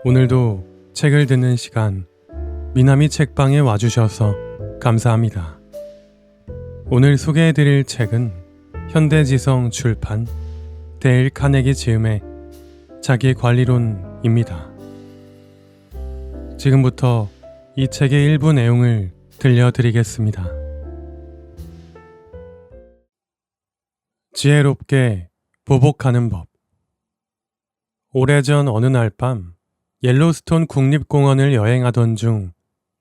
오늘도 책을 듣는 시간, 미나미 책방에 와주셔서 감사합니다. 오늘 소개해드릴 책은 현대지성 출판 데일 카네기 지음의 자기관리론입니다. 지금부터 이 책의 일부 내용을 들려드리겠습니다. 지혜롭게 보복하는 법. 오래전 어느 날 밤 옐로스톤 국립공원을 여행하던 중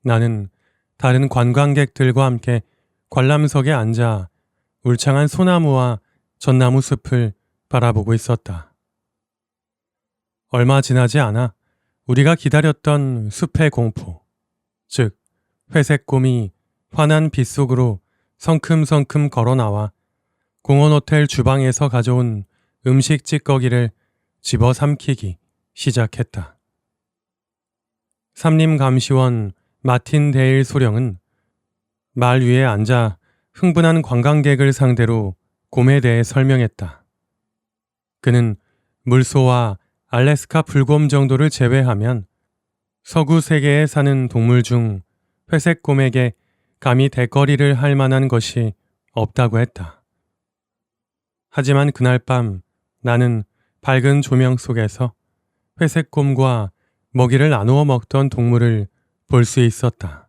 나는 다른 관광객들과 함께 관람석에 앉아 울창한 소나무와 전나무 숲을 바라보고 있었다. 얼마 지나지 않아 우리가 기다렸던 숲의 공포, 즉 회색곰이 환한 빛 속으로 성큼성큼 걸어나와 공원 호텔 주방에서 가져온 음식 찌꺼기를 집어삼키기 시작했다. 삼림감시원 마틴 데일 소령은 말 위에 앉아 흥분한 관광객을 상대로 곰에 대해 설명했다. 그는 물소와 알래스카 불곰 정도를 제외하면 서구 세계에 사는 동물 중 회색곰에게 감히 대거리를 할 만한 것이 없다고 했다. 하지만 그날 밤 나는 밝은 조명 속에서 회색곰과 먹이를 나누어 먹던 동물을 볼 수 있었다.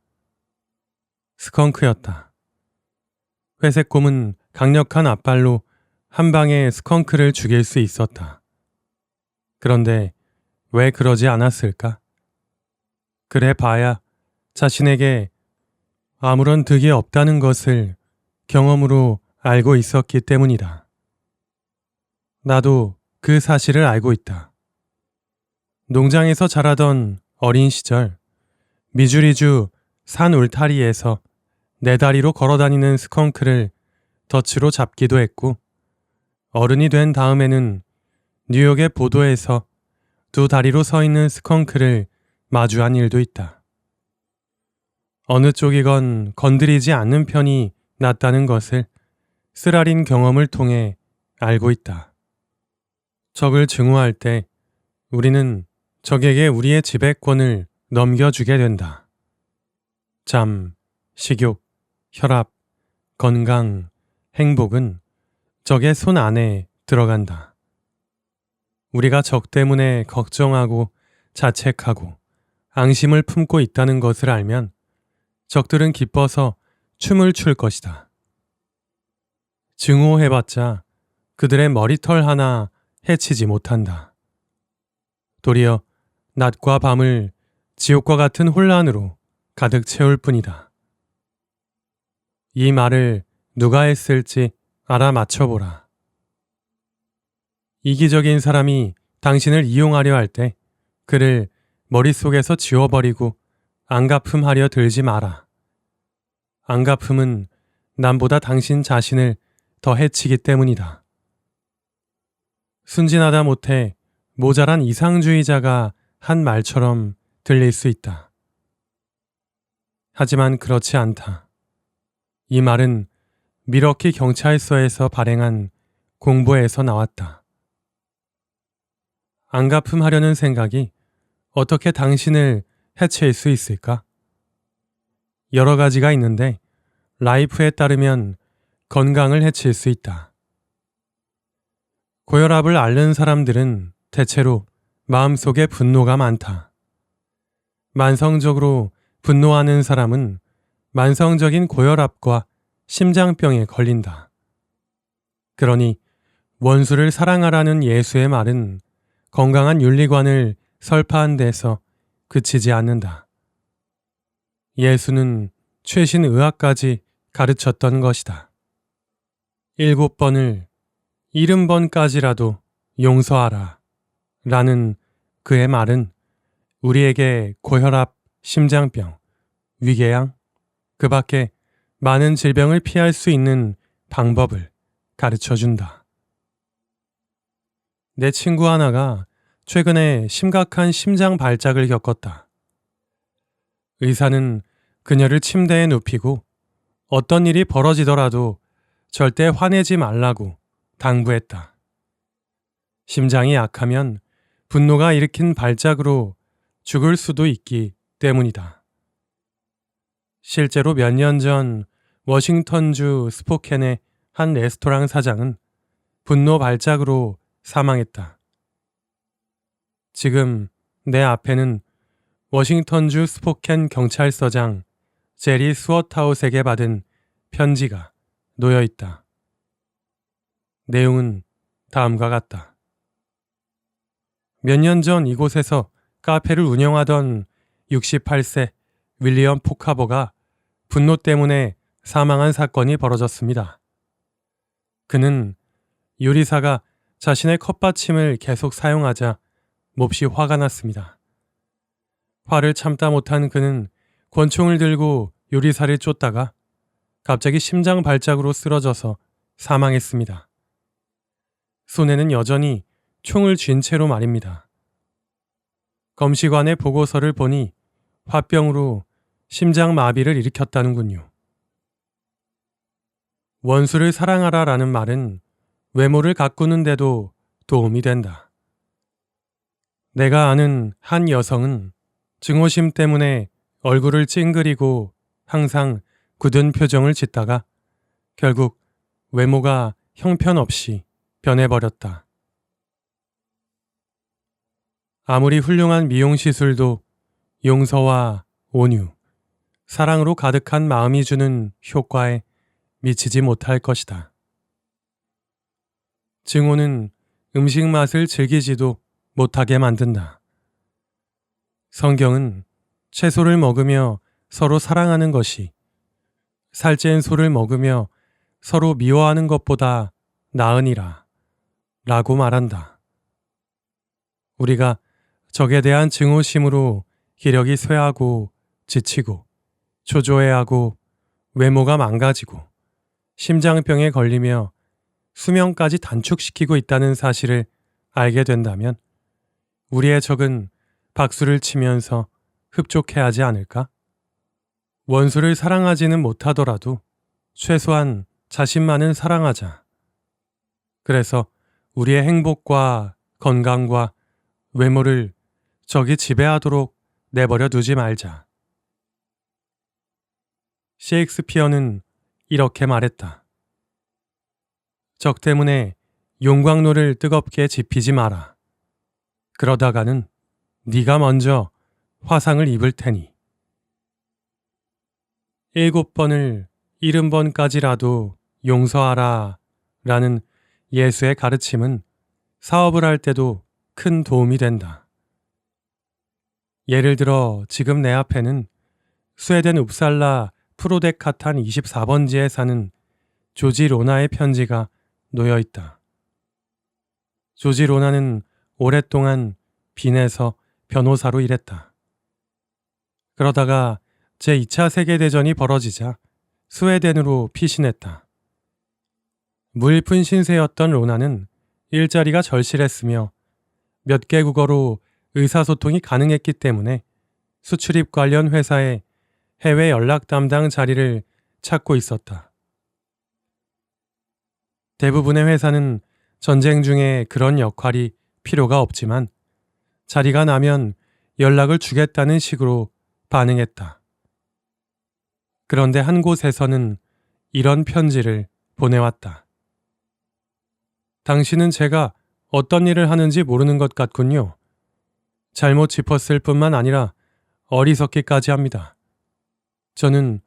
스컹크였다. 회색곰은 강력한 앞발로 한 방에 스컹크를 죽일 수 있었다. 그런데 왜 그러지 않았을까? 그래 봐야 자신에게 아무런 득이 없다는 것을 경험으로 알고 있었기 때문이다. 나도 그 사실을 알고 있다. 농장에서 자라던 어린 시절 미주리주 산 울타리에서 네 다리로 걸어다니는 스컹크를 덫으로 잡기도 했고, 어른이 된 다음에는 뉴욕의 보도에서 두 다리로 서 있는 스컹크를 마주한 일도 있다. 어느 쪽이건 건드리지 않는 편이 낫다는 것을 쓰라린 경험을 통해 알고 있다. 적을 증오할 때 우리는 적에게 우리의 지배권을 넘겨주게 된다. 잠, 식욕, 혈압, 건강, 행복은 적의 손 안에 들어간다. 우리가 적 때문에 걱정하고 자책하고 앙심을 품고 있다는 것을 알면 적들은 기뻐서 춤을 출 것이다. 증오해봤자 그들의 머리털 하나 해치지 못한다. 도리어 낮과 밤을 지옥과 같은 혼란으로 가득 채울 뿐이다. 이 말을 누가 했을지 알아맞혀보라. 이기적인 사람이 당신을 이용하려 할 때 그를 머릿속에서 지워버리고 안갚음하려 들지 마라. 안갚음은 남보다 당신 자신을 더 해치기 때문이다. 순진하다 못해 모자란 이상주의자가 한 말처럼 들릴 수 있다. 하지만 그렇지 않다. 이 말은 미러키 경찰서에서 발행한 공보에서 나왔다. 안갚음하려는 생각이 어떻게 당신을 해칠 수 있을까? 여러 가지가 있는데 라이프에 따르면 건강을 해칠 수 있다. 고혈압을 앓는 사람들은 대체로 마음속에 분노가 많다. 만성적으로 분노하는 사람은 만성적인 고혈압과 심장병에 걸린다. 그러니 원수를 사랑하라는 예수의 말은 건강한 윤리관을 설파한 데서 그치지 않는다. 예수는 최신 의학까지 가르쳤던 것이다. 7번을 70번까지라도 용서하라 라는 그의 말은 우리에게 고혈압, 심장병, 위궤양, 그 밖에 많은 질병을 피할 수 있는 방법을 가르쳐준다. 내 친구 하나가 최근에 심각한 심장 발작을 겪었다. 의사는 그녀를 침대에 눕히고 어떤 일이 벌어지더라도 절대 화내지 말라고 당부했다. 심장이 약하면 분노가 일으킨 발작으로 죽을 수도 있기 때문이다. 실제로 몇 년 전 워싱턴주 스포켄의 한 레스토랑 사장은 분노 발작으로 사망했다. 지금 내 앞에는 워싱턴주 스포켄 경찰서장 제리 스워트하우스에게 받은 편지가 놓여 있다. 내용은 다음과 같다. 몇 년 전 이곳에서 카페를 운영하던 68세 윌리엄 포카버가 분노 때문에 사망한 사건이 벌어졌습니다. 그는 요리사가 자신의 컵받침을 계속 사용하자 몹시 화가 났습니다. 화를 참다 못한 그는 권총을 들고 요리사를 쫓다가 갑자기 심장 발작으로 쓰러져서 사망했습니다. 손에는 여전히 총을 쥔 채로 말입니다. 검시관의 보고서를 보니 화병으로 심장 마비를 일으켰다는군요. 원수를 사랑하라 라는 말은 외모를 가꾸는데도 도움이 된다. 내가 아는 한 여성은 증오심 때문에 얼굴을 찡그리고 항상 굳은 표정을 짓다가 결국 외모가 형편없이 변해버렸다. 아무리 훌륭한 미용 시술도 용서와 온유, 사랑으로 가득한 마음이 주는 효과에 미치지 못할 것이다. 증오는 음식 맛을 즐기지도 못하게 만든다. 성경은 채소를 먹으며 서로 사랑하는 것이 살찐 소를 먹으며 서로 미워하는 것보다 나으니라 라고 말한다. 우리가 적에 대한 증오심으로 기력이 쇠하고 지치고 초조해하고 외모가 망가지고 심장병에 걸리며 수명까지 단축시키고 있다는 사실을 알게 된다면 우리의 적은 박수를 치면서 흡족해하지 않을까? 원수를 사랑하지는 못하더라도 최소한 자신만은 사랑하자. 그래서 우리의 행복과 건강과 외모를 적이 지배하도록 내버려 두지 말자. 셰익스피어는 이렇게 말했다. 적 때문에 용광로를 뜨겁게 지피지 마라. 그러다가는 네가 먼저 화상을 입을 테니. 7번을 70번까지라도 용서하라 라는 예수의 가르침은 사업을 할 때도 큰 도움이 된다. 예를 들어 지금 내 앞에는 스웨덴 웁살라 프로데카탄 24번지에 사는 조지 로나의 편지가 놓여 있다. 조지 로나는 오랫동안 빈에서 변호사로 일했다. 그러다가 제2차 세계대전이 벌어지자 스웨덴으로 피신했다. 무일푼 신세였던 로나는 일자리가 절실했으며 몇 개 국어로 의사소통이 가능했기 때문에 수출입 관련 회사에 해외 연락 담당 자리를 찾고 있었다. 대부분의 회사는 전쟁 중에 그런 역할이 필요가 없지만 자리가 나면 연락을 주겠다는 식으로 반응했다. 그런데 한 곳에서는 이런 편지를 보내왔다. 당신은 제가 어떤 일을 하는지 모르는 것 같군요. 잘못 짚었을 뿐만 아니라 어리석기까지 합니다. 저는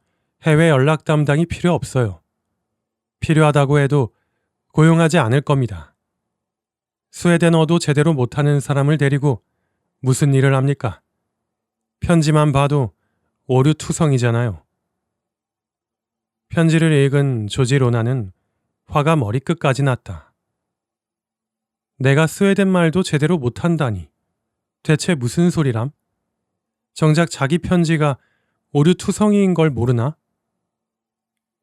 해외 연락 담당이 필요 없어요. 필요하다고 해도 고용하지 않을 겁니다. 스웨덴어도 제대로 못하는 사람을 데리고 무슨 일을 합니까? 편지만 봐도 오류투성이잖아요. 편지를 읽은 조지 로나는 화가 머리끝까지 났다. 내가 스웨덴 말도 제대로 못한다니. 대체 무슨 소리람? 정작 자기 편지가 오류투성이인 걸 모르나?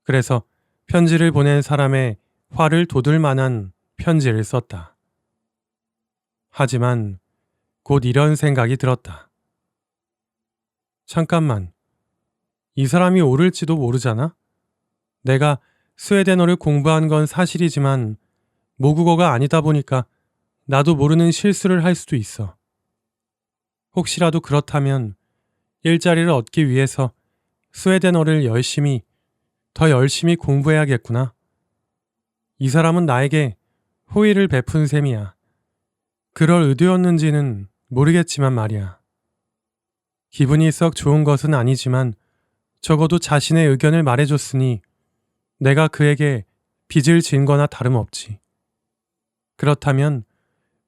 그래서 편지를 보낸 사람의 화를 돋을 만한 편지를 썼다. 하지만 곧 이런 생각이 들었다. 잠깐만, 이 사람이 옳을지도 모르잖아? 내가 스웨덴어를 공부한 건 사실이지만 모국어가 아니다 보니까 나도 모르는 실수를 할 수도 있어. 혹시라도 그렇다면 일자리를 얻기 위해서 스웨덴어를 더 열심히 공부해야겠구나. 이 사람은 나에게 호의를 베푼 셈이야. 그럴 의도였는지는 모르겠지만 말이야. 기분이 썩 좋은 것은 아니지만 적어도 자신의 의견을 말해줬으니 내가 그에게 빚을 진 거나 다름없지. 그렇다면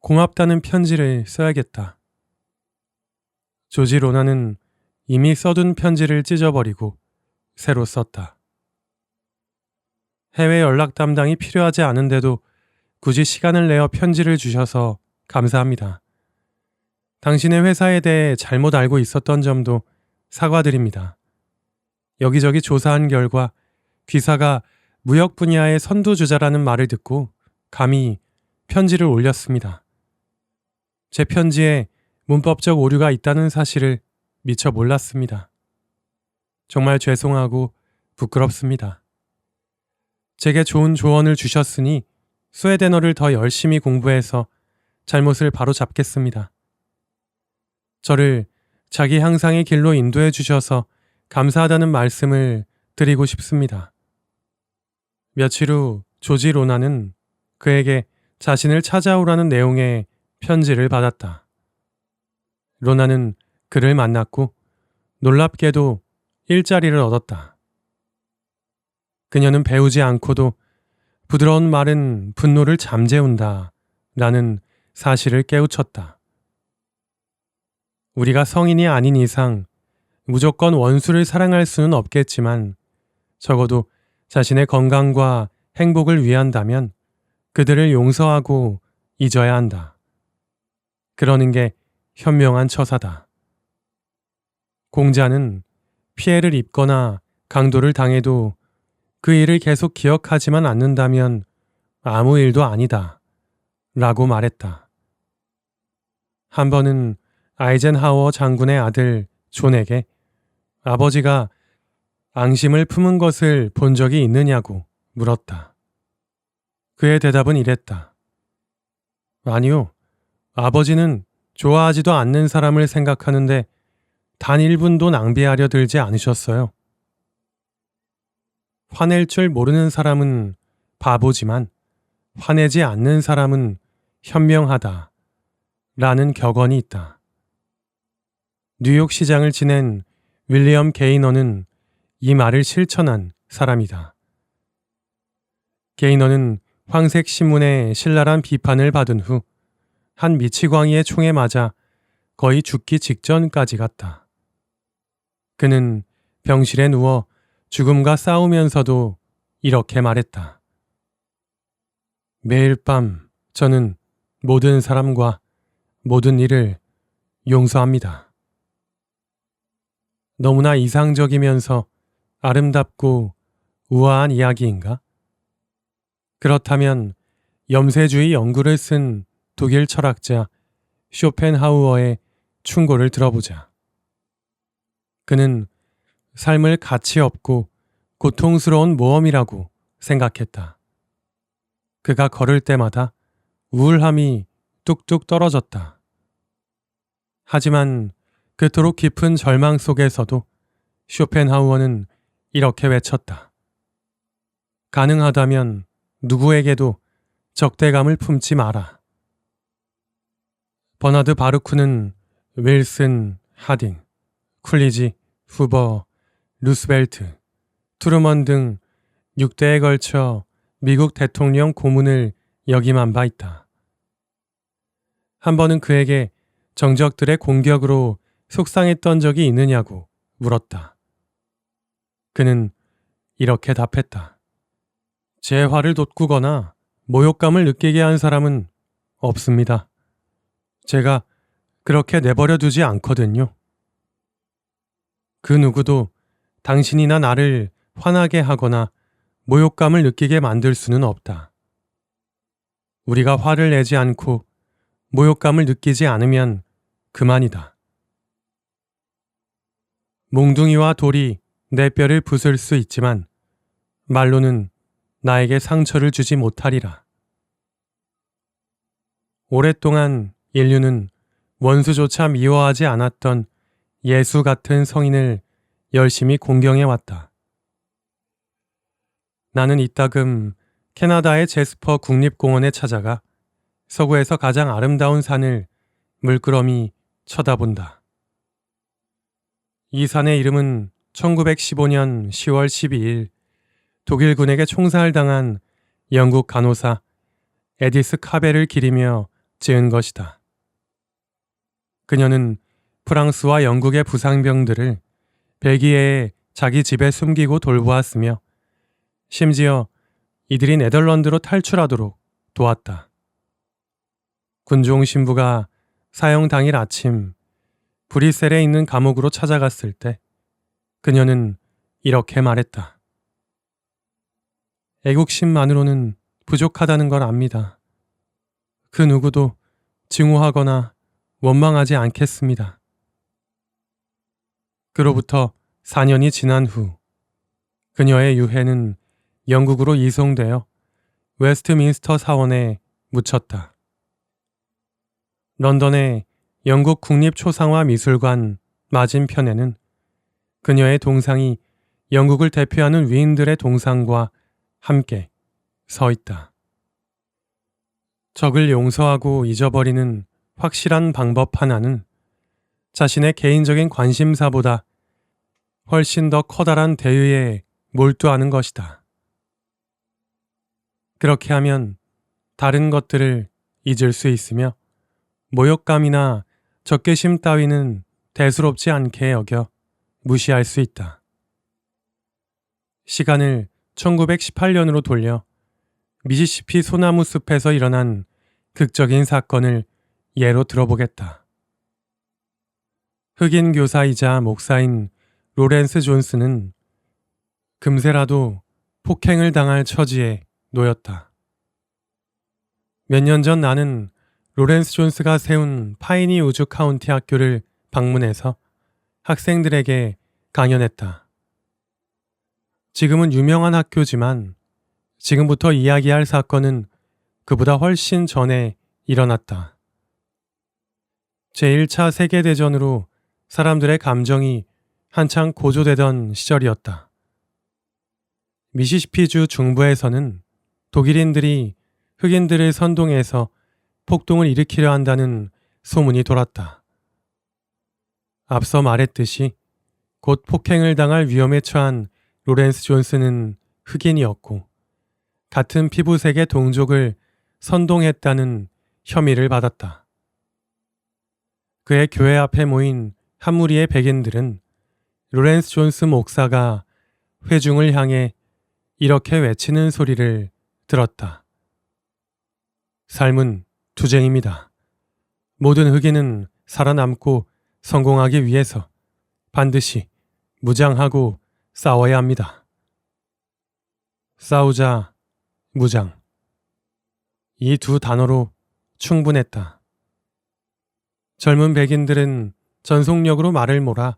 고맙다는 편지를 써야겠다. 조지 로나는 이미 써둔 편지를 찢어버리고 새로 썼다. 해외 연락 담당이 필요하지 않은데도 굳이 시간을 내어 편지를 주셔서 감사합니다. 당신의 회사에 대해 잘못 알고 있었던 점도 사과드립니다. 여기저기 조사한 결과 귀사가 무역 분야의 선두주자라는 말을 듣고 감히 편지를 올렸습니다. 제 편지에 문법적 오류가 있다는 사실을 미처 몰랐습니다. 정말 죄송하고 부끄럽습니다. 제게 좋은 조언을 주셨으니 스웨덴어를 더 열심히 공부해서 잘못을 바로잡겠습니다. 저를 자기 향상의 길로 인도해 주셔서 감사하다는 말씀을 드리고 싶습니다. 며칠 후 조지 로나는 그에게 자신을 찾아오라는 내용의 편지를 받았다. 로나는 그를 만났고 놀랍게도 일자리를 얻었다. 그녀는 배우지 않고도 부드러운 말은 분노를 잠재운다 라는 사실을 깨우쳤다. 우리가 성인이 아닌 이상 무조건 원수를 사랑할 수는 없겠지만 적어도 자신의 건강과 행복을 위한다면 그들을 용서하고 잊어야 한다. 그러는 게 현명한 처사다. 공자는 피해를 입거나 강도를 당해도 그 일을 계속 기억하지만 않는다면 아무 일도 아니다 라고 말했다. 한 번은 아이젠하워 장군의 아들 존에게 아버지가 앙심을 품은 것을 본 적이 있느냐고 물었다. 그의 대답은 이랬다. 아니요. 아버지는 좋아하지도 않는 사람을 생각하는데 단 1분도 낭비하려 들지 않으셨어요. 화낼 줄 모르는 사람은 바보지만 화내지 않는 사람은 현명하다 라는 격언이 있다. 뉴욕 시장을 지낸 윌리엄 게이너는 이 말을 실천한 사람이다. 게이너는 황색 신문에 신랄한 비판을 받은 후 한 미치광이의 총에 맞아 거의 죽기 직전까지 갔다. 그는 병실에 누워 죽음과 싸우면서도 이렇게 말했다. 매일 밤 저는 모든 사람과 모든 일을 용서합니다. 너무나 이상적이면서 아름답고 우아한 이야기인가? 그렇다면 염세주의 연구를 쓴 독일 철학자 쇼펜하우어의 충고를 들어보자. 그는 삶을 가치 없고 고통스러운 모험이라고 생각했다. 그가 걸을 때마다 우울함이 뚝뚝 떨어졌다. 하지만 그토록 깊은 절망 속에서도 쇼펜하우어는 이렇게 외쳤다. 가능하다면 누구에게도 적대감을 품지 마라. 버나드 바루크는 윌슨, 하딩, 쿨리지, 후버, 루스벨트, 트루먼 등 6대에 걸쳐 미국 대통령 고문을 역임한 바 있다. 한 번은 그에게 정적들의 공격으로 속상했던 적이 있느냐고 물었다. 그는 이렇게 답했다. 제 화를 돋구거나 모욕감을 느끼게 한 사람은 없습니다. 제가 그렇게 내버려 두지 않거든요. 그 누구도 당신이나 나를 화나게 하거나 모욕감을 느끼게 만들 수는 없다. 우리가 화를 내지 않고 모욕감을 느끼지 않으면 그만이다. 몽둥이와 돌이 내 뼈를 부술 수 있지만 말로는 나에게 상처를 주지 못하리라. 오랫동안 인류는 원수조차 미워하지 않았던 예수 같은 성인을 열심히 공경해왔다. 나는 이따금 캐나다의 제스퍼 국립공원에 찾아가 서구에서 가장 아름다운 산을 물끄러미 쳐다본다. 이 산의 이름은 1915년 10월 12일 독일군에게 총살을 당한 영국 간호사 에디스 카벨을 기리며 지은 것이다. 그녀는 프랑스와 영국의 부상병들을 벨기에에 자기 집에 숨기고 돌보았으며 심지어 이들이 네덜란드로 탈출하도록 도왔다. 군종 신부가 사형 당일 아침 브뤼셀에 있는 감옥으로 찾아갔을 때 그녀는 이렇게 말했다. 애국심만으로는 부족하다는 걸 압니다. 그 누구도 증오하거나 원망하지 않겠습니다. 그로부터 4년이 지난 후 그녀의 유해는 영국으로 이송되어 웨스트민스터 사원에 묻혔다. 런던의 영국 국립초상화미술관 맞은편에는 그녀의 동상이 영국을 대표하는 위인들의 동상과 함께 서 있다. 적을 용서하고 잊어버리는 확실한 방법 하나는 자신의 개인적인 관심사보다 훨씬 더 커다란 대의에 몰두하는 것이다. 그렇게 하면 다른 것들을 잊을 수 있으며 모욕감이나 적개심 따위는 대수롭지 않게 여겨 무시할 수 있다. 시간을 1918년으로 돌려 미시시피 소나무 숲에서 일어난 극적인 사건을 예로 들어보겠다. 흑인 교사이자 목사인 로렌스 존스는 금세라도 폭행을 당할 처지에 놓였다. 몇 년 전 나는 로렌스 존스가 세운 파이니 우주 카운티 학교를 방문해서 학생들에게 강연했다. 지금은 유명한 학교지만 지금부터 이야기할 사건은 그보다 훨씬 전에 일어났다. 제1차 세계대전으로 사람들의 감정이 한창 고조되던 시절이었다. 미시시피주 중부에서는 독일인들이 흑인들을 선동해서 폭동을 일으키려 한다는 소문이 돌았다. 앞서 말했듯이 곧 폭행을 당할 위험에 처한 로렌스 존스는 흑인이었고 같은 피부색의 동족을 선동했다는 혐의를 받았다. 그의 교회 앞에 모인 한 무리의 백인들은 로렌스 존스 목사가 회중을 향해 이렇게 외치는 소리를 들었다. 삶은 투쟁입니다. 모든 흑인은 살아남고 성공하기 위해서 반드시 무장하고 싸워야 합니다. 싸우자, 무장. 이 두 단어로 충분했다. 젊은 백인들은 전속력으로 말을 몰아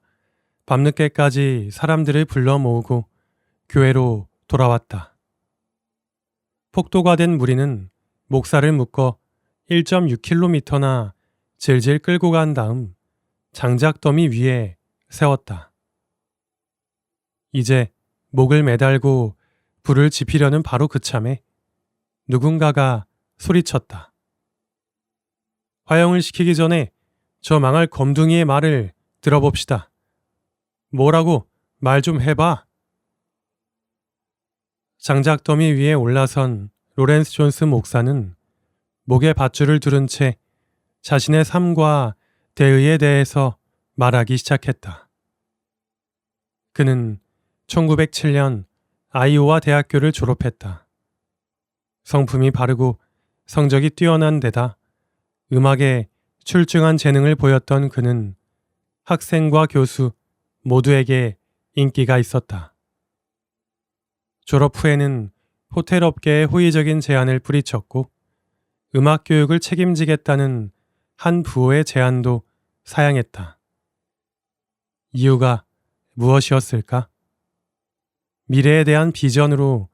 밤늦게까지 사람들을 불러 모으고 교회로 돌아왔다. 폭도가 된 무리는 목사를 묶어 1.6km나 질질 끌고 간 다음 장작더미 위에 세웠다. 이제 목을 매달고 불을 지피려는 바로 그 참에 누군가가 소리쳤다. 화형을 시키기 전에 저 망할 검둥이의 말을 들어봅시다. 뭐라고 말 좀 해봐. 장작더미 위에 올라선 로렌스 존스 목사는 목에 밧줄을 두른 채 자신의 삶과 대의에 대해서 말하기 시작했다. 그는 1907년 아이오와 대학교를 졸업했다. 성품이 바르고 성적이 뛰어난 데다 음악에 출중한 재능을 보였던 그는 학생과 교수 모두에게 인기가 있었다. 졸업 후에는 호텔 업계에 호의적인 제안을 뿌리쳤고 음악 교육을 책임지겠다는 한 부호의 제안도 사양했다. 이유가 무엇이었을까? 미래에 대한 비전으로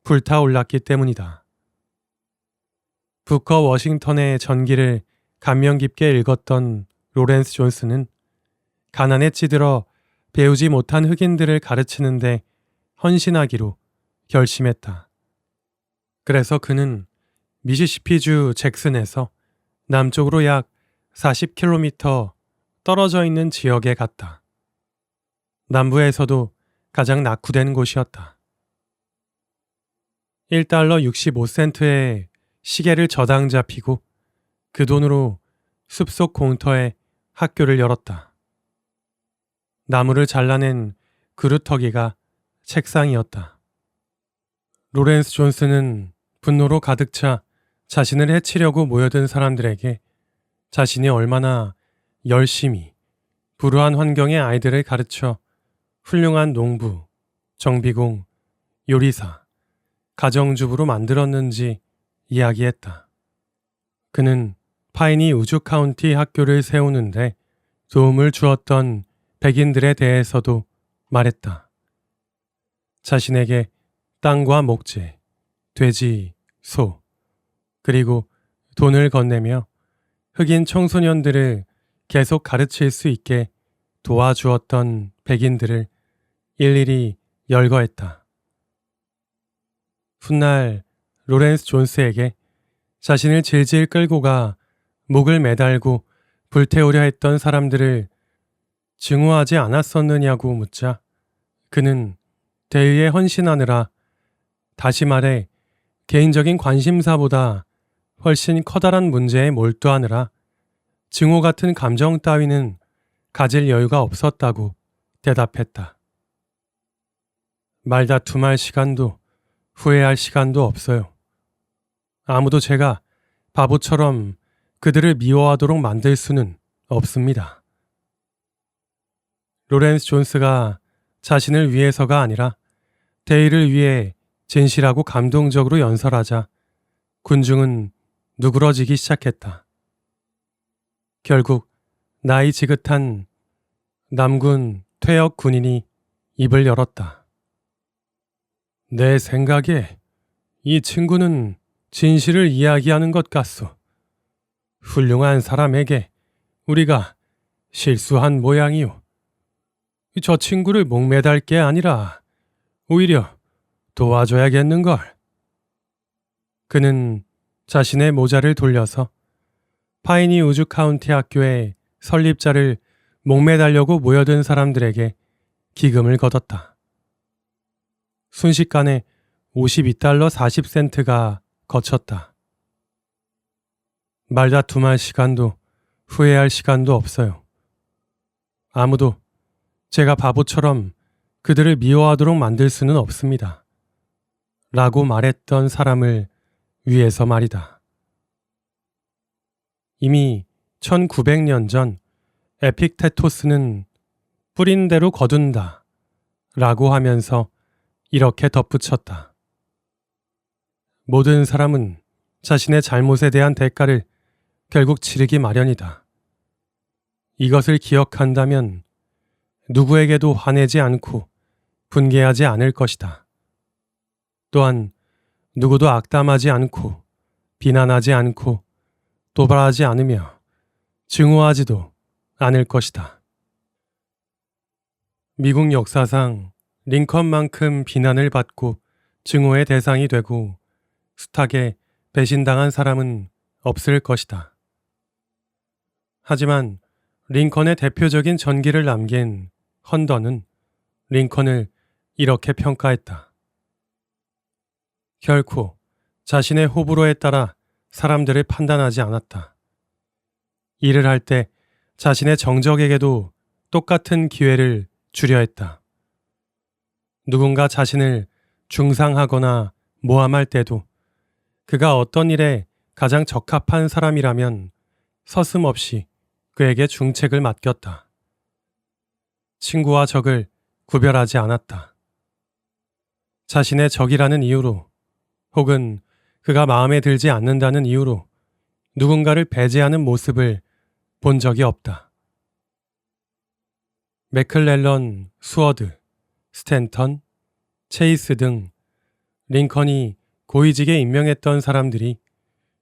불타올랐기 때문이다. 부커 워싱턴의 전기를 감명 깊게 읽었던 로렌스 존스는 가난에 찌들어 배우지 못한 흑인들을 가르치는데 헌신하기로 결심했다. 그래서 그는 미시시피주 잭슨에서 남쪽으로 약 40km 떨어져 있는 지역에 갔다. 남부에서도 가장 낙후된 곳이었다. 1달러 65센트에 시계를 저당 잡히고 그 돈으로 숲속 공터에 학교를 열었다. 나무를 잘라낸 그루터기가 책상이었다. 로렌스 존스는 분노로 가득 차 자신을 해치려고 모여든 사람들에게 자신이 얼마나 열심히 불우한 환경의 아이들을 가르쳐 훌륭한 농부, 정비공, 요리사, 가정주부로 만들었는지 이야기했다. 그는 파이니 우주 카운티 학교를 세우는데 도움을 주었던 백인들에 대해서도 말했다. 자신에게 땅과 목재, 돼지, 소, 그리고 돈을 건네며 흑인 청소년들을 계속 가르칠 수 있게 도와주었던 백인들을 일일이 열거했다. 훗날 로렌스 존스에게 자신을 질질 끌고 가 목을 매달고 불태우려 했던 사람들을 증오하지 않았었느냐고 묻자 그는 대의에 헌신하느라, 다시 말해 개인적인 관심사보다 훨씬 커다란 문제에 몰두하느라 증오 같은 감정 따위는 가질 여유가 없었다고 대답했다. 말다툼할 시간도 후회할 시간도 없어요. 아무도 제가 바보처럼 그들을 미워하도록 만들 수는 없습니다. 로렌스 존스가 자신을 위해서가 아니라 대의를 위해 진실하고 감동적으로 연설하자 군중은 누그러지기 시작했다. 결국 나이 지긋한 남군 퇴역 군인이 입을 열었다. 내 생각에 이 친구는 진실을 이야기하는 것 같소. 훌륭한 사람에게 우리가 실수한 모양이오. 저 친구를 목매달 게 아니라 오히려 도와줘야겠는걸. 그는 자신의 모자를 돌려서 파이니 우주 카운티 학교의 설립자를 목매달려고 모여든 사람들에게 기금을 거뒀다. 순식간에 52달러 40센트가 거쳤다. 말다툼할 시간도 후회할 시간도 없어요. 아무도 제가 바보처럼 그들을 미워하도록 만들 수는 없습니다. 라고 말했던 사람을 위해서 말이다. 이미 1900년 전 에픽테토스는 뿌린 대로 거둔다 라고 하면서 이렇게 덧붙였다. 모든 사람은 자신의 잘못에 대한 대가를 결국 치르기 마련이다. 이것을 기억한다면 누구에게도 화내지 않고 분개하지 않을 것이다. 또한 누구도 악담하지 않고 비난하지 않고 도발하지 않으며 증오하지도 않을 것이다. 미국 역사상 링컨만큼 비난을 받고 증오의 대상이 되고 숱하게 배신당한 사람은 없을 것이다. 하지만 링컨의 대표적인 전기를 남긴 헌더는 링컨을 이렇게 평가했다. 결코 자신의 호불호에 따라 사람들을 판단하지 않았다. 일을 할 때 자신의 정적에게도 똑같은 기회를 주려 했다. 누군가 자신을 중상하거나 모함할 때도 그가 어떤 일에 가장 적합한 사람이라면 서슴없이 그에게 중책을 맡겼다. 친구와 적을 구별하지 않았다. 자신의 적이라는 이유로 혹은 그가 마음에 들지 않는다는 이유로 누군가를 배제하는 모습을 본 적이 없다. 맥클렐런, 수어드, 스탠턴, 체이스 등 링컨이 고위직에 임명했던 사람들이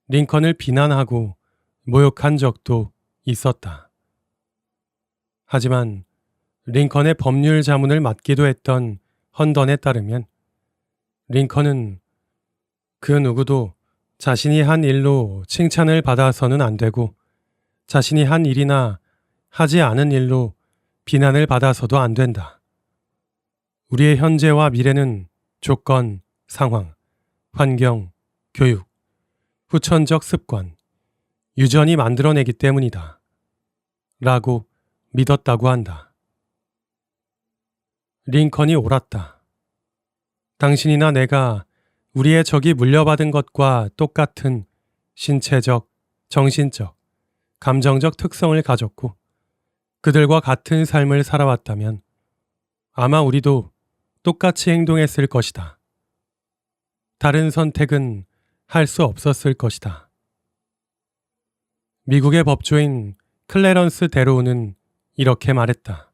링컨을 비난하고 모욕한 적도 있었다. 하지만 링컨의 법률 자문을 맡기도 했던 헌던에 따르면 링컨은 그 누구도 자신이 한 일로 칭찬을 받아서는 안 되고 자신이 한 일이나 하지 않은 일로 비난을 받아서도 안 된다. 우리의 현재와 미래는 조건, 상황, 환경, 교육, 후천적 습관, 유전이 만들어내기 때문이다. 라고 믿었다고 한다. 링컨이 옳았다. 당신이나 내가 우리의 적이 물려받은 것과 똑같은 신체적, 정신적, 감정적 특성을 가졌고 그들과 같은 삶을 살아왔다면 아마 우리도 똑같이 행동했을 것이다. 다른 선택은 할 수 없었을 것이다. 미국의 법조인 클래런스 데로우는 이렇게 말했다.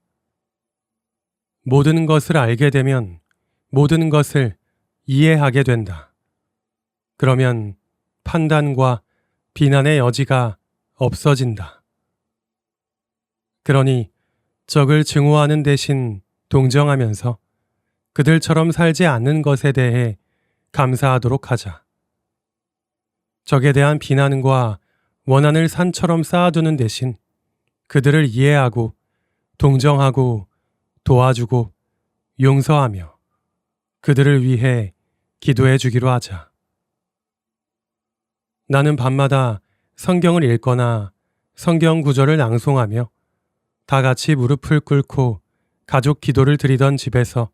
모든 것을 알게 되면 모든 것을 이해하게 된다. 그러면 판단과 비난의 여지가 없어진다. 그러니 적을 증오하는 대신 동정하면서 그들처럼 살지 않는 것에 대해 감사하도록 하자. 적에 대한 비난과 원한을 산처럼 쌓아두는 대신 그들을 이해하고 동정하고 도와주고 용서하며 그들을 위해 기도해 주기로 하자. 나는 밤마다 성경을 읽거나 성경 구절을 낭송하며 다 같이 무릎을 꿇고 가족 기도를 드리던 집에서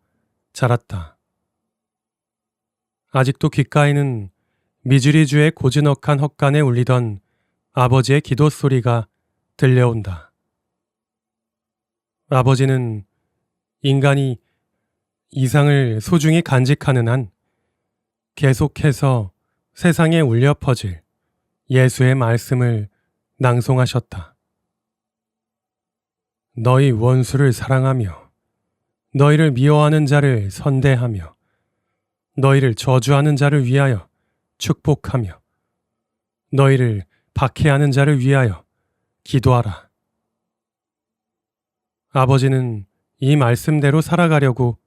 자랐다. 아직도 귓가에는 미주리주의 고즈넉한 헛간에 울리던 아버지의 기도 소리가 들려온다. 아버지는 인간이 이상을 소중히 간직하는 한 계속해서 세상에 울려 퍼질 예수의 말씀을 낭송하셨다. 너희 원수를 사랑하며 너희를 미워하는 자를 선대하며 너희를 저주하는 자를 위하여 축복하며 너희를 박해하는 자를 위하여 기도하라. 아버지는 이 말씀대로 살아가려고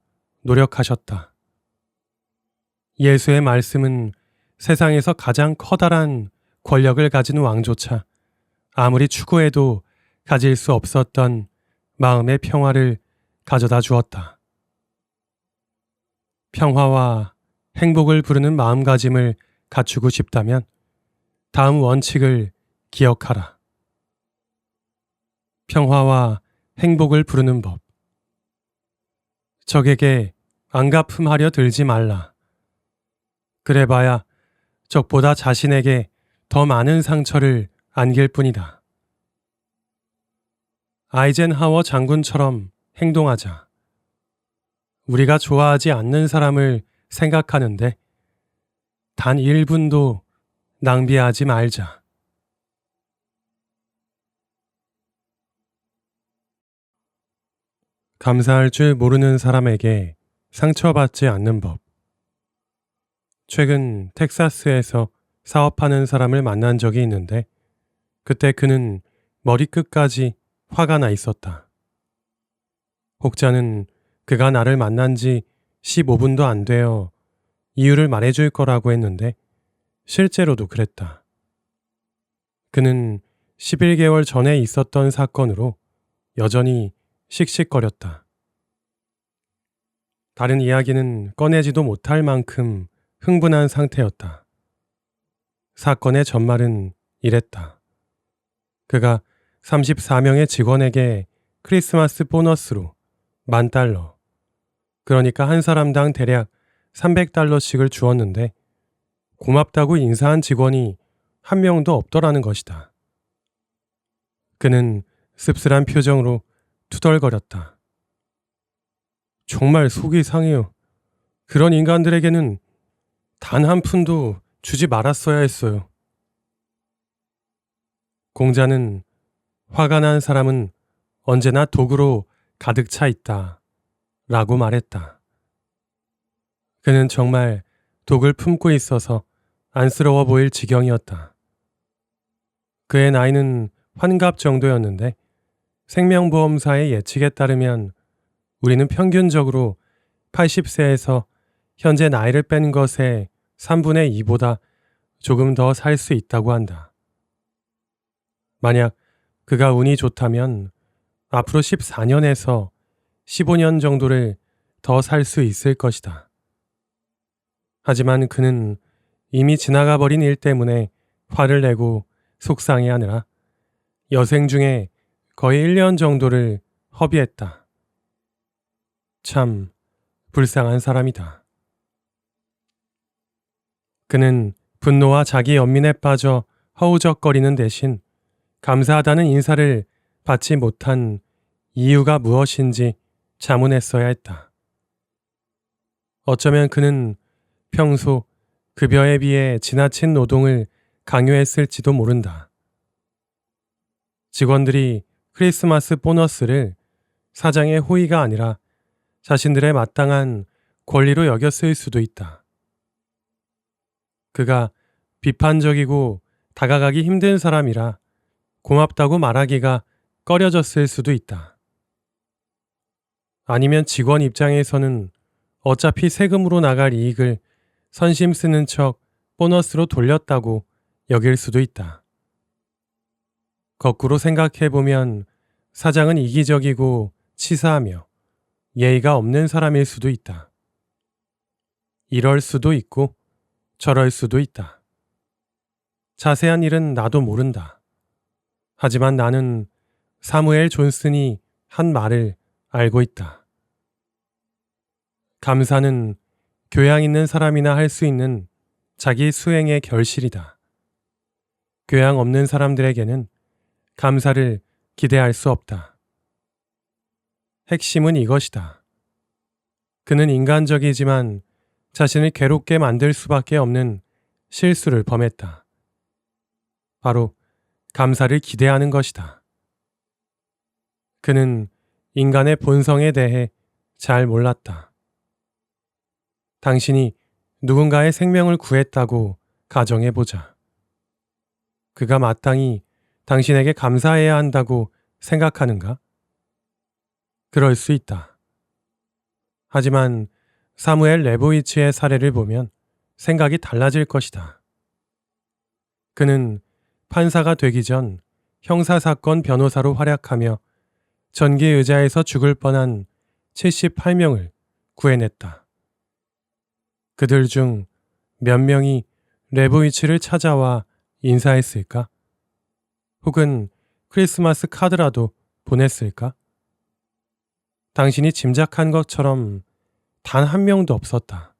노력하셨다. 예수의 말씀은 세상에서 가장 커다란 권력을 가진 왕조차 아무리 추구해도 가질 수 없었던 마음의 평화를 가져다 주었다. 평화와 행복을 부르는 마음가짐을 갖추고 싶다면 다음 원칙을 기억하라. 평화와 행복을 부르는 법. 적에게 안갚음하려 들지 말라. 그래봐야 적보다 자신에게 더 많은 상처를 안길 뿐이다. 아이젠하워 장군처럼 행동하자. 우리가 좋아하지 않는 사람을 생각하는데 단 1분도 낭비하지 말자. 감사할 줄 모르는 사람에게 상처받지 않는 법. 최근 텍사스에서 사업하는 사람을 만난 적이 있는데 그때 그는 머리끝까지 화가 나 있었다. 혹자는 그가 나를 만난 지 15분도 안 되어 이유를 말해줄 거라고 했는데 실제로도 그랬다. 그는 11개월 전에 있었던 사건으로 여전히 씩씩거렸다. 다른 이야기는 꺼내지도 못할 만큼 흥분한 상태였다. 사건의 전말은 이랬다. 그가 34명의 직원에게 크리스마스 보너스로 $10,000, 그러니까 한 사람당 대략 $300씩을 주었는데 고맙다고 인사한 직원이 한 명도 없더라는 것이다. 그는 씁쓸한 표정으로 투덜거렸다. 정말 속이 상해요. 그런 인간들에게는 단 한 푼도 주지 말았어야 했어요. 공자는 화가 난 사람은 언제나 독으로 가득 차 있다 라고 말했다. 그는 정말 독을 품고 있어서 안쓰러워 보일 지경이었다. 그의 나이는 환갑 정도였는데 생명보험사의 예측에 따르면 우리는 평균적으로 80세에서 현재 나이를 뺀 것의 3분의 2보다 조금 더 살 수 있다고 한다. 만약 그가 운이 좋다면 앞으로 14년에서 15년 정도를 더 살 수 있을 것이다. 하지만 그는 이미 지나가 버린 일 때문에 화를 내고 속상해하느라 여생 중에 거의 1년 정도를 허비했다. 참 불쌍한 사람이다. 그는 분노와 자기 연민에 빠져 허우적거리는 대신 감사하다는 인사를 받지 못한 이유가 무엇인지 자문했어야 했다. 어쩌면 그는 평소 급여에 비해 지나친 노동을 강요했을지도 모른다. 직원들이 크리스마스 보너스를 사장의 호의가 아니라 자신들의 마땅한 권리로 여겼을 수도 있다. 그가 비판적이고 다가가기 힘든 사람이라 고맙다고 말하기가 꺼려졌을 수도 있다. 아니면 직원 입장에서는 어차피 세금으로 나갈 이익을 선심 쓰는 척 보너스로 돌렸다고 여길 수도 있다. 거꾸로 생각해보면 사장은 이기적이고 치사하며 예의가 없는 사람일 수도 있다. 이럴 수도 있고 저럴 수도 있다. 자세한 일은 나도 모른다. 하지만 나는 사무엘 존슨이 한 말을 알고 있다. 감사는 교양 있는 사람이나 할 수 있는 자기 수행의 결실이다. 교양 없는 사람들에게는 감사를 기대할 수 없다. 핵심은 이것이다. 그는 인간적이지만 자신을 괴롭게 만들 수밖에 없는 실수를 범했다. 바로 감사를 기대하는 것이다. 그는 인간의 본성에 대해 잘 몰랐다. 당신이 누군가의 생명을 구했다고 가정해보자. 그가 마땅히 당신에게 감사해야 한다고 생각하는가? 그럴 수 있다. 하지만 사무엘 레보이츠의 사례를 보면 생각이 달라질 것이다. 그는 판사가 되기 전 형사사건 변호사로 활약하며 전기의자에서 죽을 뻔한 78명을 구해냈다. 그들 중 몇 명이 레보이츠를 찾아와 인사했을까? 혹은 크리스마스 카드라도 보냈을까? 당신이 짐작한 것처럼 단 한 명도 없었다.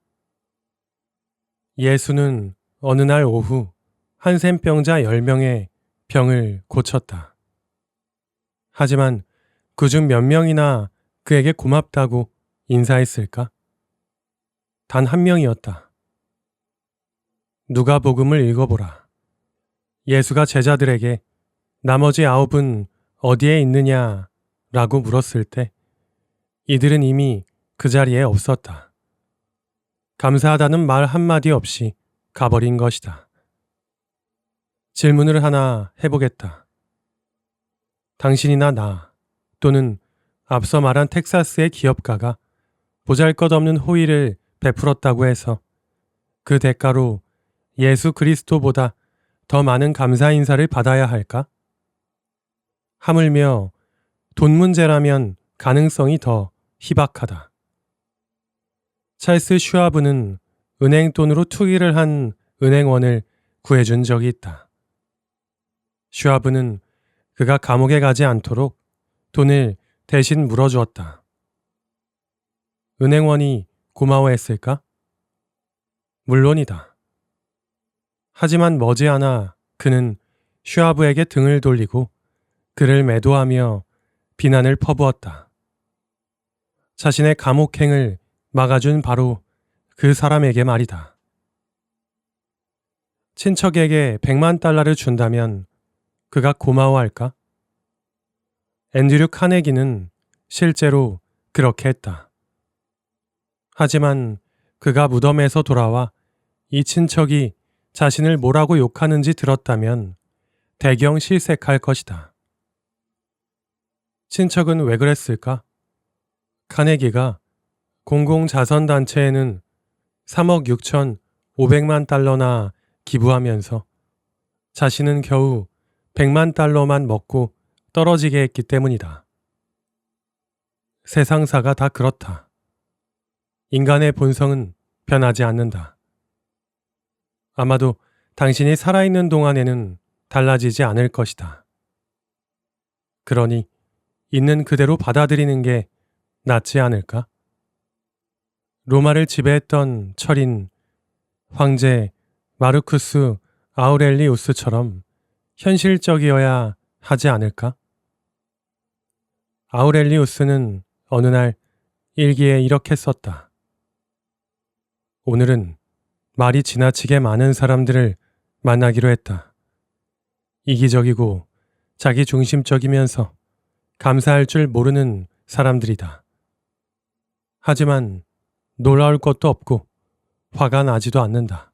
예수는 어느 날 오후 한센병자 10명의 병을 고쳤다. 하지만 그중 몇 명이나 그에게 고맙다고 인사했을까? 단 한 명이었다. 누가복음을 읽어보라. 예수가 제자들에게 나머지 9은 어디에 있느냐 라고 물었을 때 이들은 이미 그 자리에 없었다. 감사하다는 말 한마디 없이 가버린 것이다. 질문을 하나 해보겠다. 당신이나 나 또는 앞서 말한 텍사스의 기업가가 보잘것없는 호의를 베풀었다고 해서 그 대가로 예수 그리스도보다 더 많은 감사 인사를 받아야 할까? 하물며 돈 문제라면 가능성이 더 희박하다. 찰스 슈와브는 은행 돈으로 투기를 한 은행원을 구해준 적이 있다. 슈와브는 그가 감옥에 가지 않도록 돈을 대신 물어주었다. 은행원이 고마워했을까? 물론이다. 하지만 머지않아 그는 슈와브에게 등을 돌리고 그를 매도하며 비난을 퍼부었다. 자신의 감옥행을 막아준 바로 그 사람에게 말이다. 친척에게 100만 달러를 준다면 그가 고마워할까? 앤드류 카네기는 실제로 그렇게 했다. 하지만 그가 무덤에서 돌아와 이 친척이 자신을 뭐라고 욕하는지 들었다면 대경 실색할 것이다. 친척은 왜 그랬을까? 카네기가 공공자선단체에는 3억 6,500만 달러나 기부하면서 자신은 겨우 100만 달러만 먹고 떨어지게 했기 때문이다. 세상사가 다 그렇다. 인간의 본성은 변하지 않는다. 아마도 당신이 살아있는 동안에는 달라지지 않을 것이다. 그러니 있는 그대로 받아들이는 게 낫지 않을까? 로마를 지배했던 철인 황제 마르쿠스 아우렐리우스처럼 현실적이어야 하지 않을까? 아우렐리우스는 어느 날 일기에 이렇게 썼다. 오늘은 말이 지나치게 많은 사람들을 만나기로 했다. 이기적이고 자기 중심적이면서 감사할 줄 모르는 사람들이다. 하지만 놀라울 것도 없고 화가 나지도 않는다.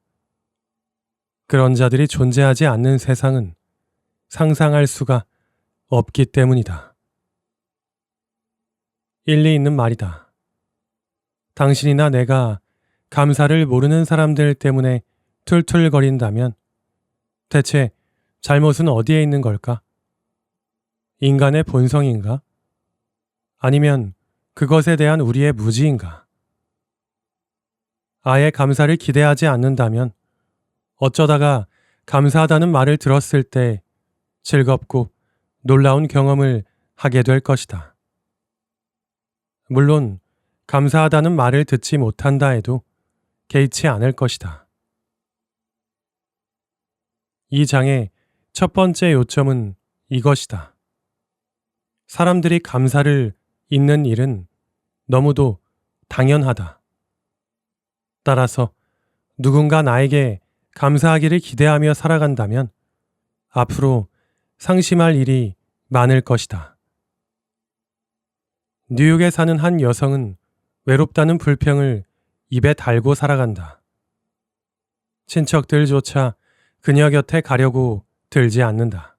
그런 자들이 존재하지 않는 세상은 상상할 수가 없기 때문이다. 일리 있는 말이다. 당신이나 내가 감사를 모르는 사람들 때문에 툴툴거린다면 대체 잘못은 어디에 있는 걸까? 인간의 본성인가? 아니면 그것에 대한 우리의 무지인가? 아예 감사를 기대하지 않는다면 어쩌다가 감사하다는 말을 들었을 때 즐겁고 놀라운 경험을 하게 될 것이다. 물론 감사하다는 말을 듣지 못한다 해도 개의치 않을 것이다. 이 장의 첫 번째 요점은 이것이다. 사람들이 감사를 잊는 일은 너무도 당연하다. 따라서 누군가 나에게 감사하기를 기대하며 살아간다면 앞으로 상심할 일이 많을 것이다. 뉴욕에 사는 한 여성은 외롭다는 불평을 입에 달고 살아간다. 친척들조차 그녀 곁에 가려고 들지 않는다.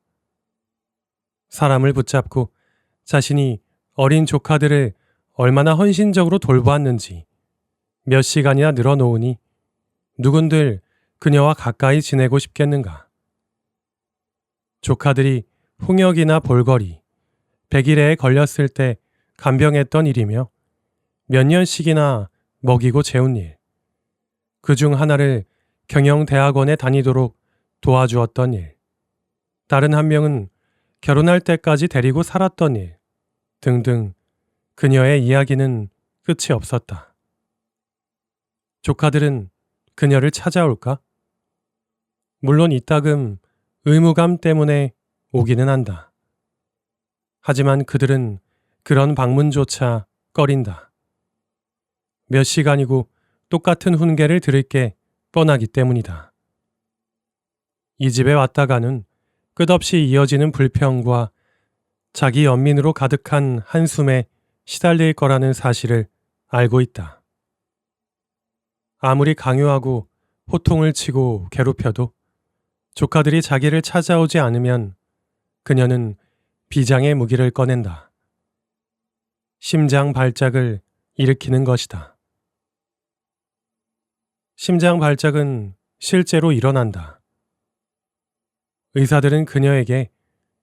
사람을 붙잡고 자신이 어린 조카들을 얼마나 헌신적으로 돌보았는지 몇 시간이나 늘어놓으니 누군들 그녀와 가까이 지내고 싶겠는가. 조카들이 홍역이나 볼거리, 백일해에 걸렸을 때 간병했던 일이며 몇 년씩이나 먹이고 재운 일, 그중 하나를 경영대학원에 다니도록 도와주었던 일, 다른 한 명은 결혼할 때까지 데리고 살았던 일 등등 그녀의 이야기는 끝이 없었다. 조카들은 그녀를 찾아올까? 물론 이따금 의무감 때문에 오기는 한다. 하지만 그들은 그런 방문조차 꺼린다. 몇 시간이고 똑같은 훈계를 들을 게 뻔하기 때문이다. 이 집에 왔다가는 끝없이 이어지는 불평과 자기 연민으로 가득한 한숨에 시달릴 거라는 사실을 알고 있다. 아무리 강요하고 호통을 치고 괴롭혀도 조카들이 자기를 찾아오지 않으면 그녀는 비장의 무기를 꺼낸다. 심장 발작을 일으키는 것이다. 심장 발작은 실제로 일어난다. 의사들은 그녀에게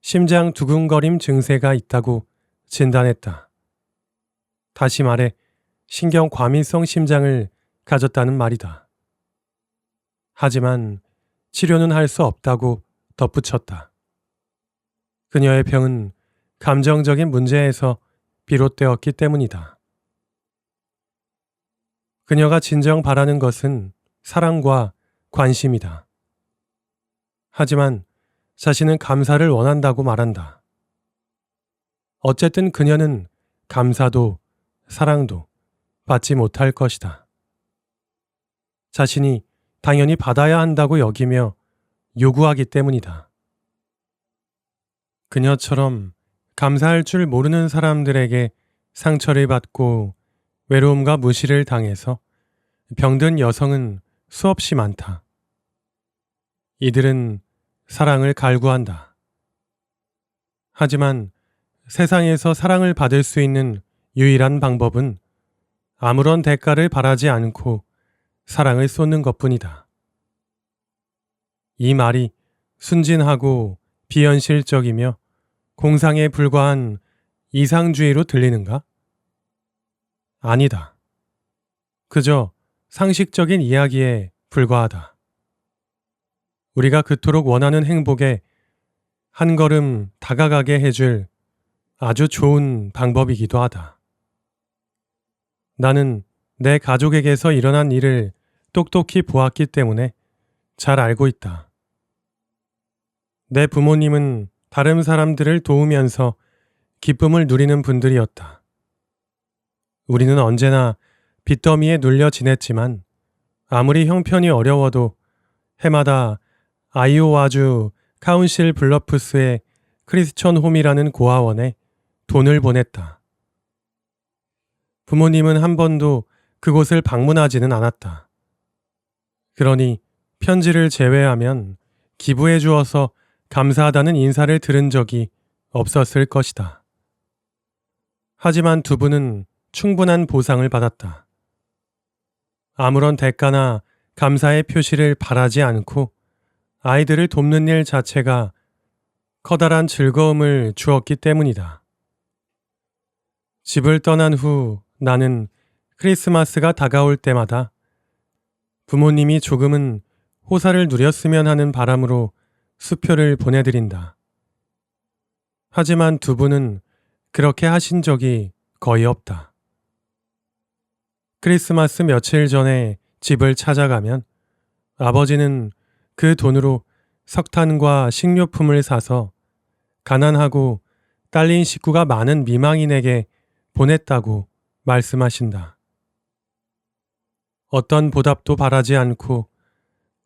심장 두근거림 증세가 있다고 진단했다. 다시 말해 신경과민성 심장을 가졌다는 말이다. 하지만 치료는 할 수 없다고 덧붙였다. 그녀의 병은 감정적인 문제에서 비롯되었기 때문이다. 그녀가 진정 바라는 것은 사랑과 관심이다. 하지만 자신은 감사를 원한다고 말한다. 어쨌든 그녀는 감사도 사랑도 받지 못할 것이다. 자신이 당연히 받아야 한다고 여기며 요구하기 때문이다. 그녀처럼 감사할 줄 모르는 사람들에게 상처를 받고 외로움과 무시를 당해서 병든 여성은 수없이 많다. 이들은 사랑을 갈구한다. 하지만 세상에서 사랑을 받을 수 있는 유일한 방법은 아무런 대가를 바라지 않고 사랑을 쏟는 것뿐이다. 이 말이 순진하고 비현실적이며 공상에 불과한 이상주의로 들리는가? 아니다. 그저 상식적인 이야기에 불과하다. 우리가 그토록 원하는 행복에 한 걸음 다가가게 해줄 아주 좋은 방법이기도 하다. 나는 내 가족에게서 일어난 일을 똑똑히 보았기 때문에 잘 알고 있다. 내 부모님은 다른 사람들을 도우면서 기쁨을 누리는 분들이었다. 우리는 언제나 빚더미에 눌려 지냈지만 아무리 형편이 어려워도 해마다 아이오와주 카운실 블러프스의 크리스천 홈이라는 고아원에 돈을 보냈다. 부모님은 한 번도 그곳을 방문하지는 않았다. 그러니 편지를 제외하면 기부해 주어서 감사하다는 인사를 들은 적이 없었을 것이다. 하지만 두 분은 충분한 보상을 받았다. 아무런 대가나 감사의 표시를 바라지 않고 아이들을 돕는 일 자체가 커다란 즐거움을 주었기 때문이다. 집을 떠난 후 나는 크리스마스가 다가올 때마다 부모님이 조금은 호사를 누렸으면 하는 바람으로 수표를 보내드린다. 하지만 두 분은 그렇게 하신 적이 거의 없다. 크리스마스 며칠 전에 집을 찾아가면 아버지는 그 돈으로 석탄과 식료품을 사서 가난하고 딸린 식구가 많은 미망인에게 보냈다고 말씀하신다. 어떤 보답도 바라지 않고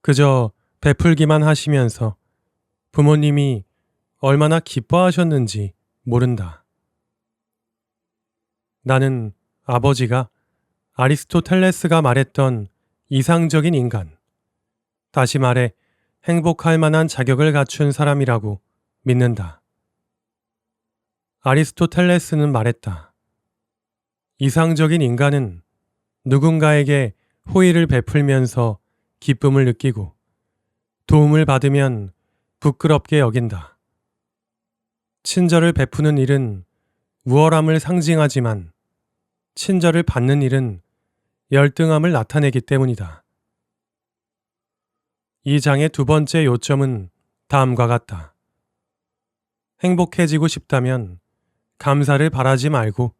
그저 베풀기만 하시면서 부모님이 얼마나 기뻐하셨는지 모른다. 나는 아버지가 아리스토텔레스가 말했던 이상적인 인간, 다시 말해 행복할 만한 자격을 갖춘 사람이라고 믿는다. 아리스토텔레스는 말했다. 이상적인 인간은 누군가에게 호의를 베풀면서 기쁨을 느끼고 도움을 받으면 부끄럽게 여긴다. 친절을 베푸는 일은 우월함을 상징하지만 친절을 받는 일은 열등함을 나타내기 때문이다. 이 장의 두 번째 요점은 다음과 같다. 행복해지고 싶다면 감사를 바라지 말고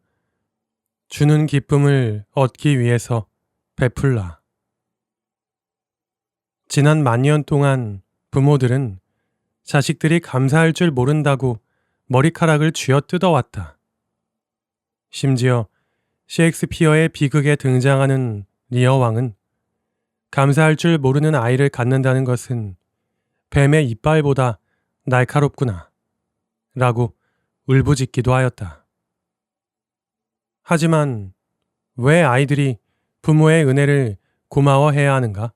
주는 기쁨을 얻기 위해서 베풀라. 지난 만년 동안 부모들은 자식들이 감사할 줄 모른다고 머리카락을 쥐어 뜯어왔다. 심지어 셰익스피어의 비극에 등장하는 리어 왕은 감사할 줄 모르는 아이를 갖는다는 것은 뱀의 이빨보다 날카롭구나 라고 울부짖기도 하였다. 하지만 왜 아이들이 부모의 은혜를 고마워해야 하는가?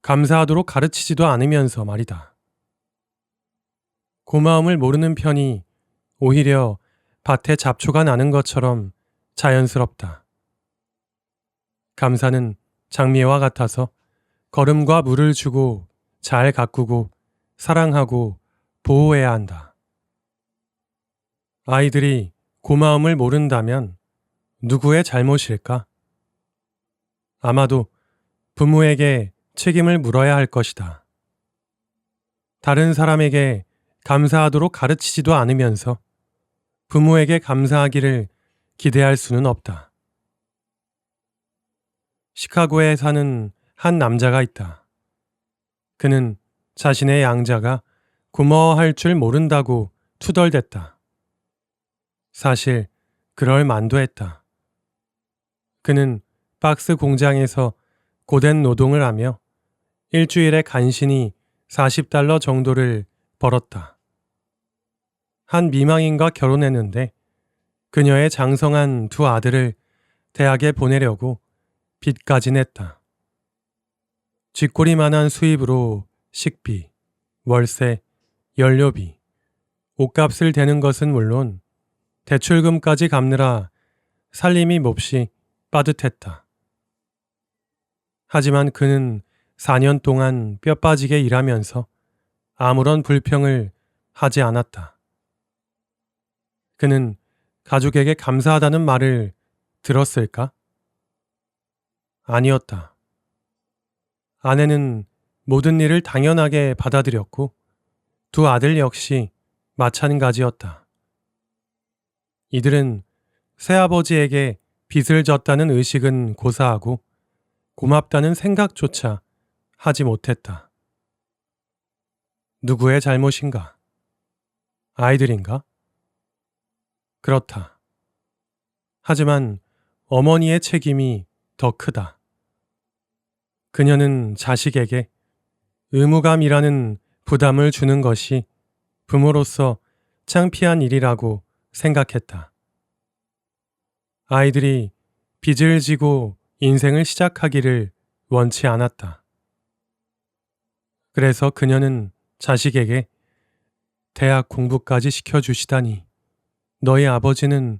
감사하도록 가르치지도 않으면서 말이다. 고마움을 모르는 편이 오히려 밭에 잡초가 나는 것처럼 자연스럽다. 감사는 장미와 같아서 거름과 물을 주고 잘 가꾸고 사랑하고 보호해야 한다. 아이들이 고마움을 모른다면 누구의 잘못일까? 아마도 부모에게 책임을 물어야 할 것이다. 다른 사람에게 감사하도록 가르치지도 않으면서 부모에게 감사하기를 기대할 수는 없다. 시카고에 사는 한 남자가 있다. 그는 자신의 양자가 고마워할 줄 모른다고 투덜댔다. 사실 그럴 만도 했다. 그는 박스 공장에서 고된 노동을 하며 일주일에 간신히 $40 정도를 벌었다. 한 미망인과 결혼했는데 그녀의 장성한 두 아들을 대학에 보내려고 빚까지 냈다. 쥐꼬리만한 수입으로 식비, 월세, 연료비, 옷값을 대는 것은 물론 대출금까지 갚느라 살림이 몹시 빠듯했다. 하지만 그는 4년 동안 뼈 빠지게 일하면서 아무런 불평을 하지 않았다. 그는 가족에게 감사하다는 말을 들었을까? 아니었다. 아내는 모든 일을 당연하게 받아들였고 두 아들 역시 마찬가지였다. 이들은 새아버지에게 빚을 졌다는 의식은 고사하고 고맙다는 생각조차 하지 못했다. 누구의 잘못인가? 아이들인가? 그렇다. 하지만 어머니의 책임이 더 크다. 그녀는 자식에게 의무감이라는 부담을 주는 것이 부모로서 창피한 일이라고 생각했다. 아이들이 빚을 지고 인생을 시작하기를 원치 않았다. 그래서 그녀는 자식에게 대학 공부까지 시켜주시다니 너희 아버지는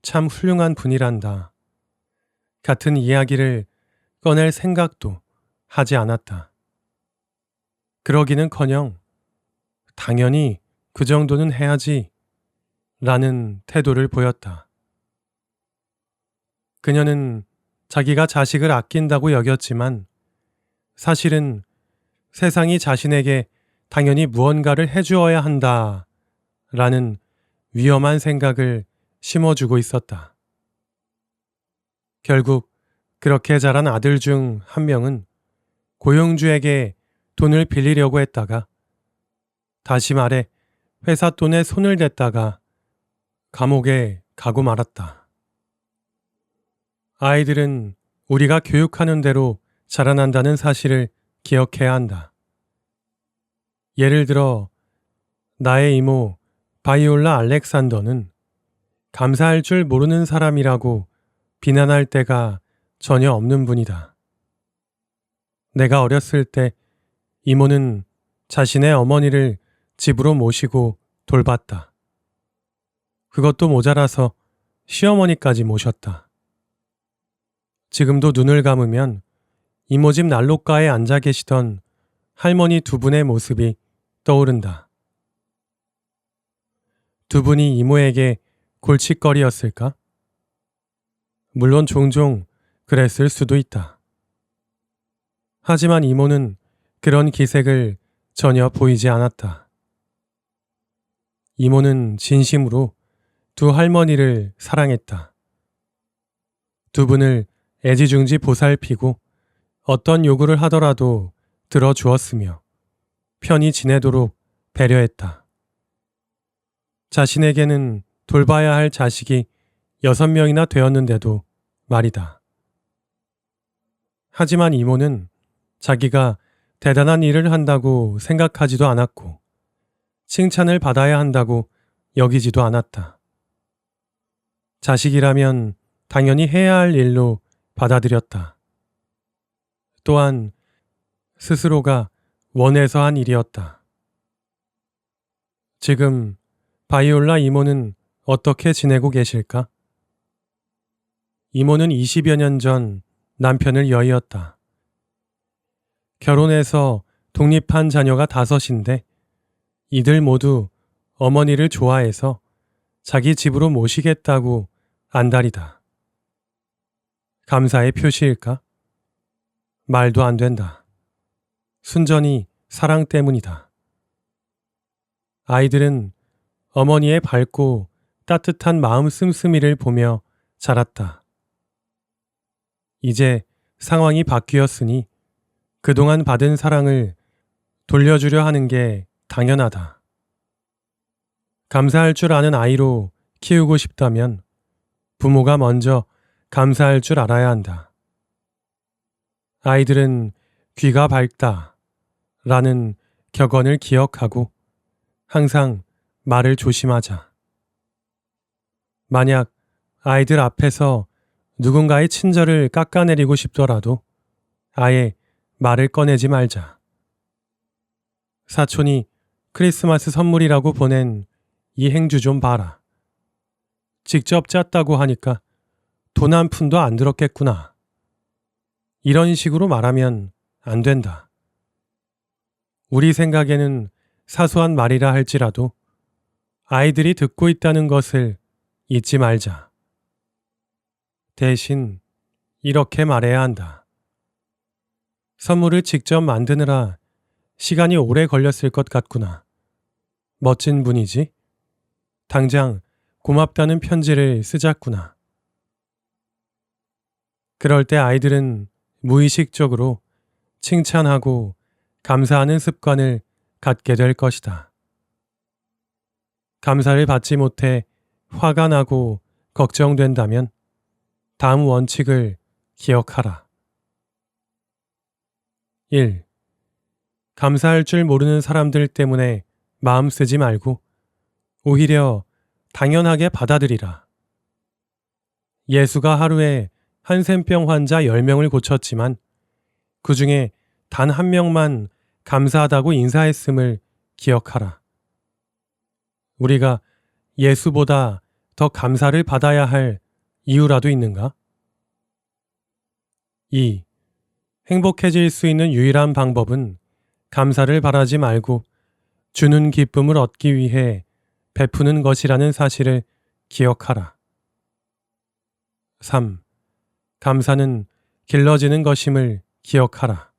참 훌륭한 분이란다. 같은 이야기를 꺼낼 생각도 하지 않았다. 그러기는커녕 당연히 그 정도는 해야지 라는 태도를 보였다. 그녀는 자기가 자식을 아낀다고 여겼지만 사실은 세상이 자신에게 당연히 무언가를 해주어야 한다 라는 위험한 생각을 심어주고 있었다. 결국 그렇게 자란 아들 중 한 명은 고용주에게 돈을 빌리려고 했다가 다시 말해 회사 돈에 손을 댔다가 감옥에 가고 말았다. 아이들은 우리가 교육하는 대로 자라난다는 사실을 기억해야 한다. 예를 들어 나의 이모 바이올라 알렉산더는 감사할 줄 모르는 사람이라고 비난할 때가 전혀 없는 분이다. 내가 어렸을 때 이모는 자신의 어머니를 집으로 모시고 돌봤다. 그것도 모자라서 시어머니까지 모셨다. 지금도 눈을 감으면 이모 집 난로가에 앉아 계시던 할머니 두 분의 모습이 떠오른다. 두 분이 이모에게 골칫거리였을까? 물론 종종 그랬을 수도 있다. 하지만 이모는 그런 기색을 전혀 보이지 않았다. 이모는 진심으로 두 할머니를 사랑했다. 두 분을 애지중지 보살피고 어떤 요구를 하더라도 들어주었으며 편히 지내도록 배려했다. 자신에게는 돌봐야 할 자식이 6명이나 되었는데도 말이다. 하지만 이모는 자기가 대단한 일을 한다고 생각하지도 않았고 칭찬을 받아야 한다고 여기지도 않았다. 자식이라면 당연히 해야 할 일로 받아들였다. 또한 스스로가 원해서 한 일이었다. 지금 바이올라 이모는 어떻게 지내고 계실까? 이모는 20여 년 전 남편을 여의었다. 결혼해서 독립한 자녀가 5인데 이들 모두 어머니를 좋아해서 자기 집으로 모시겠다고 안달이다. 감사의 표시일까? 말도 안 된다. 순전히 사랑 때문이다. 아이들은 어머니의 밝고 따뜻한 마음 씀씀이를 보며 자랐다. 이제 상황이 바뀌었으니 그동안 받은 사랑을 돌려주려 하는 게 당연하다. 감사할 줄 아는 아이로 키우고 싶다면 부모가 먼저 감사할 줄 알아야 한다. 아이들은 귀가 밝다 라는 격언을 기억하고 항상 말을 조심하자. 만약 아이들 앞에서 누군가의 친절을 깎아내리고 싶더라도 아예 말을 꺼내지 말자. 사촌이 크리스마스 선물이라고 보낸 이 행주 좀 봐라. 직접 짰다고 하니까 돈 한 푼도 안 들었겠구나. 이런 식으로 말하면 안 된다. 우리 생각에는 사소한 말이라 할지라도 아이들이 듣고 있다는 것을 잊지 말자. 대신 이렇게 말해야 한다. 선물을 직접 만드느라 시간이 오래 걸렸을 것 같구나. 멋진 분이지? 당장 고맙다는 편지를 쓰자꾸나. 그럴 때 아이들은 무의식적으로 칭찬하고 감사하는 습관을 갖게 될 것이다. 감사를 받지 못해 화가 나고 걱정된다면 다음 원칙을 기억하라. 1. 감사할 줄 모르는 사람들 때문에 마음 쓰지 말고 오히려 당연하게 받아들이라. 예수가 하루에 한센병 환자 10명을 고쳤지만 그 중에 단 한 명만 감사하다고 인사했음을 기억하라. 우리가 예수보다 더 감사를 받아야 할 이유라도 있는가? 2. 행복해질 수 있는 유일한 방법은 감사를 바라지 말고 주는 기쁨을 얻기 위해 베푸는 것이라는 사실을 기억하라. 3. 감사는 길러지는 것임을 기억하라.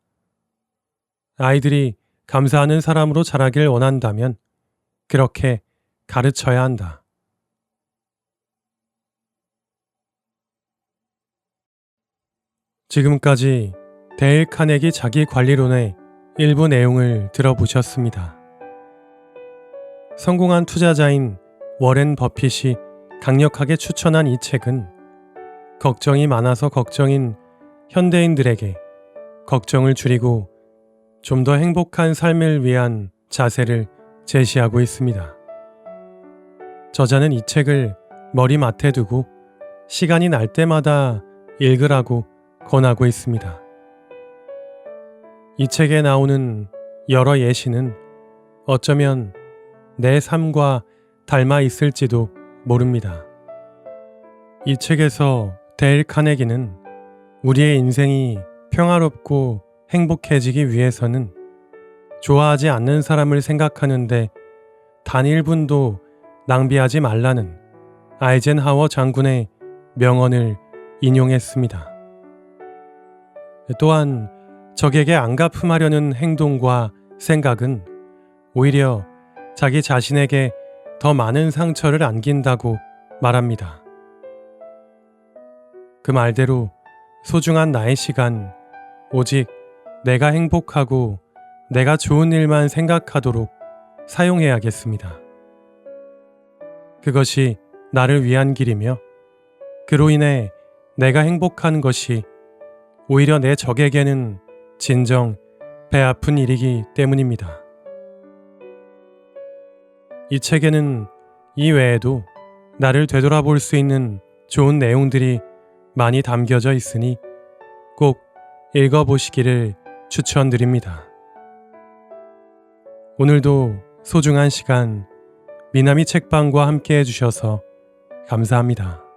아이들이 감사하는 사람으로 자라길 원한다면 그렇게 가르쳐야 한다. 지금까지 데일 카네기 자기관리론의 일부 내용을 들어보셨습니다. 성공한 투자자인 워렌 버핏이 강력하게 추천한 이 책은 걱정이 많아서 걱정인 현대인들에게 걱정을 줄이고 좀 더 행복한 삶을 위한 자세를 제시하고 있습니다. 저자는 이 책을 머리맡에 두고 시간이 날 때마다 읽으라고 권하고 있습니다. 이 책에 나오는 여러 예시는 어쩌면 내 삶과 닮아 있을지도 모릅니다. 이 책에서 데일 카네기는 우리의 인생이 평화롭고 행복해지기 위해서는 좋아하지 않는 사람을 생각하는데 단 1분도 낭비하지 말라는 아이젠하워 장군의 명언을 인용했습니다. 또한 적에게 안갚음하려는 행동과 생각은 오히려 자기 자신에게 더 많은 상처를 안긴다고 말합니다. 그 말대로 소중한 나의 시간, 오직 내가 행복하고 내가 좋은 일만 생각하도록 사용해야겠습니다. 그것이 나를 위한 길이며 그로 인해 내가 행복한 것이 오히려 내 적에게는 진정 배 아픈 일이기 때문입니다. 이 책에는 이 외에도 나를 되돌아볼 수 있는 좋은 내용들이 많이 담겨져 있으니 꼭 읽어보시기를 추천드립니다. 오늘도 소중한 시간 미나미 책방과 함께 해주셔서 감사합니다.